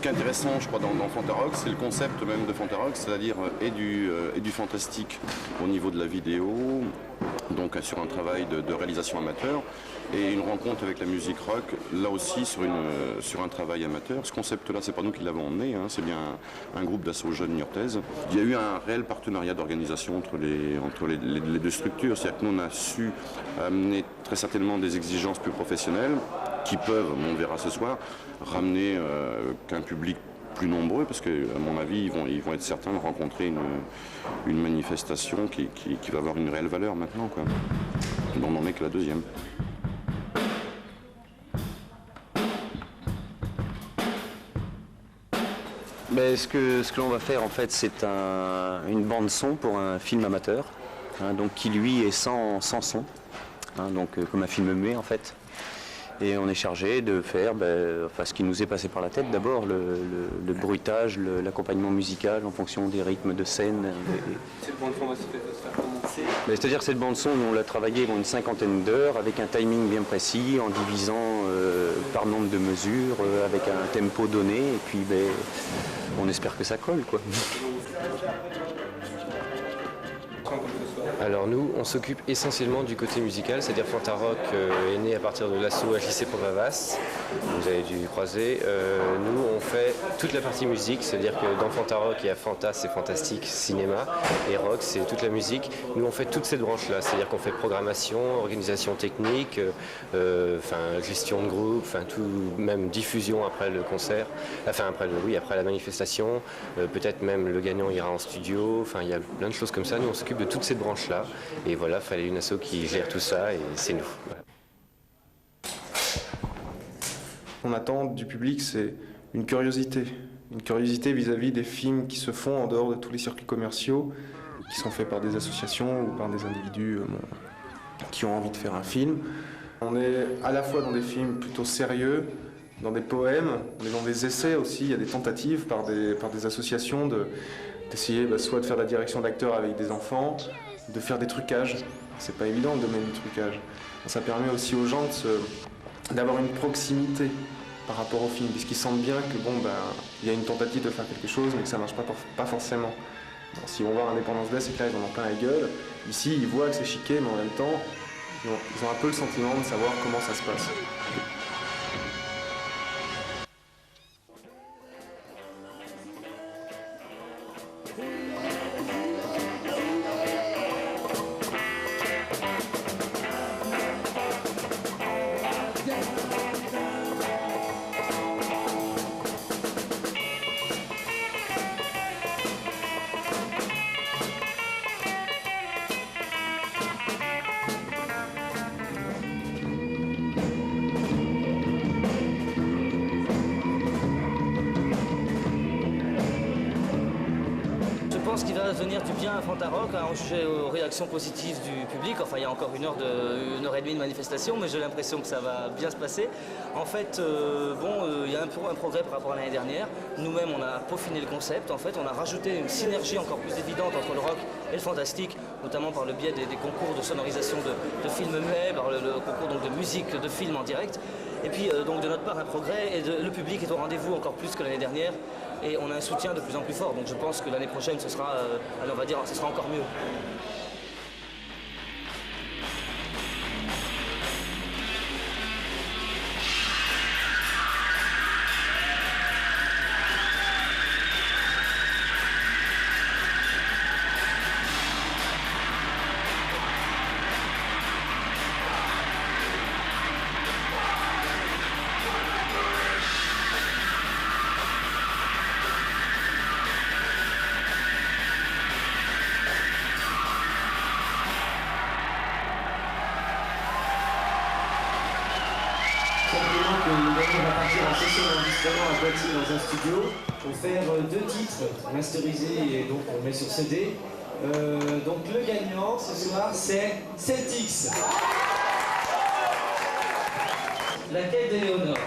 qui est intéressant, je crois, dans Fantarock, c'est le concept même de Fantarock, c'est-à-dire et du fantastique au niveau de la vidéo, donc sur un travail de réalisation amateur, et une rencontre avec la musique rock, là aussi sur un travail amateur. Ce concept-là, c'est pas nous qui l'avons emmené, hein, c'est bien un groupe d'assaut jeunes niortaises. Il y a eu un réel partenariat d'organisation entre les deux structures, c'est-à-dire que nous on a su amener très certainement des exigences plus professionnelles qui peuvent, on verra ce soir, ramener qu'un public plus nombreux, parce qu'à mon avis, ils vont être certains de rencontrer une manifestation qui va avoir une réelle valeur maintenant, quoi. On n'en est que la deuxième. Mais ce que l'on va faire en fait, c'est une bande son pour un film amateur, hein, donc qui lui est sans son, hein, donc comme un film muet en fait. Et on est chargé de faire ce qui nous est passé par la tête d'abord, le bruitage, l'accompagnement musical en fonction des rythmes de scène. Cette bande son va se faire commencer. C'est-à-dire que cette bande son, on l'a travaillée une 50aine d'heures avec un timing bien précis, en divisant par nombre de mesures, avec un tempo donné, et puis on espère que ça colle, quoi. Alors nous, on s'occupe essentiellement du côté musical, c'est-à-dire Fantarock est né à partir de l'asso HJC Pont-Vavas, vous avez dû croiser. Nous, on fait toute la partie musique, c'est-à-dire que dans Fantarock, il y a Fanta, c'est fantastique, cinéma, et rock, c'est toute la musique. Nous, on fait toutes ces branches-là, c'est-à-dire qu'on fait programmation, organisation technique, gestion de groupe, tout, même diffusion après le concert, après la manifestation, peut-être même le gagnant ira en studio, il y a plein de choses comme ça. Nous, on s'occupe de toutes ces branches-là. Et voilà, il fallait une asso qui gère tout ça et c'est nous. Voilà. On attend du public, c'est une curiosité vis-à-vis des films qui se font en dehors de tous les circuits commerciaux, qui sont faits par des associations ou par des individus qui ont envie de faire un film. On est à la fois dans des films plutôt sérieux, dans des poèmes, on est dans des essais aussi, il y a des tentatives par des associations d'essayer soit de faire de la direction d'acteurs avec des enfants, de faire des trucages. C'est pas évident le domaine du trucage. Ça permet aussi aux gens d'avoir une proximité par rapport au film, puisqu'ils sentent bien que il y a une tentative de faire quelque chose, mais que ça marche pas forcément. Si on voit Indépendance Day, c'est clair, ils en ont plein la gueule. Ici, ils voient que c'est chiqué, mais en même temps, ils ont un peu le sentiment de savoir comment ça se passe. Je pense qu'il va venir du bien à Fantarock, en juger aux réactions positives du public. Enfin, il y a encore une heure et demie de manifestation, mais j'ai l'impression que ça va bien se passer. En fait, il y a un progrès par rapport à l'année dernière. Nous-mêmes, on a peaufiné le concept. En fait, on a rajouté une synergie encore plus évidente entre le rock et le fantastique, notamment par le biais des concours de sonorisation de films muets, par le concours donc, de musique de films en direct. Et puis, donc, de notre part, un progrès, et le public est au rendez-vous encore plus que l'année dernière. Et on a un soutien de plus en plus fort, donc je pense que l'année prochaine, ce sera encore mieux. On va partir en session d'enregistrement à Poitiers dans un studio pour faire 2 titres masterisés et donc on met sur CD. Donc le gagnant ce soir c'est Celtics. La quête d'Éléonore.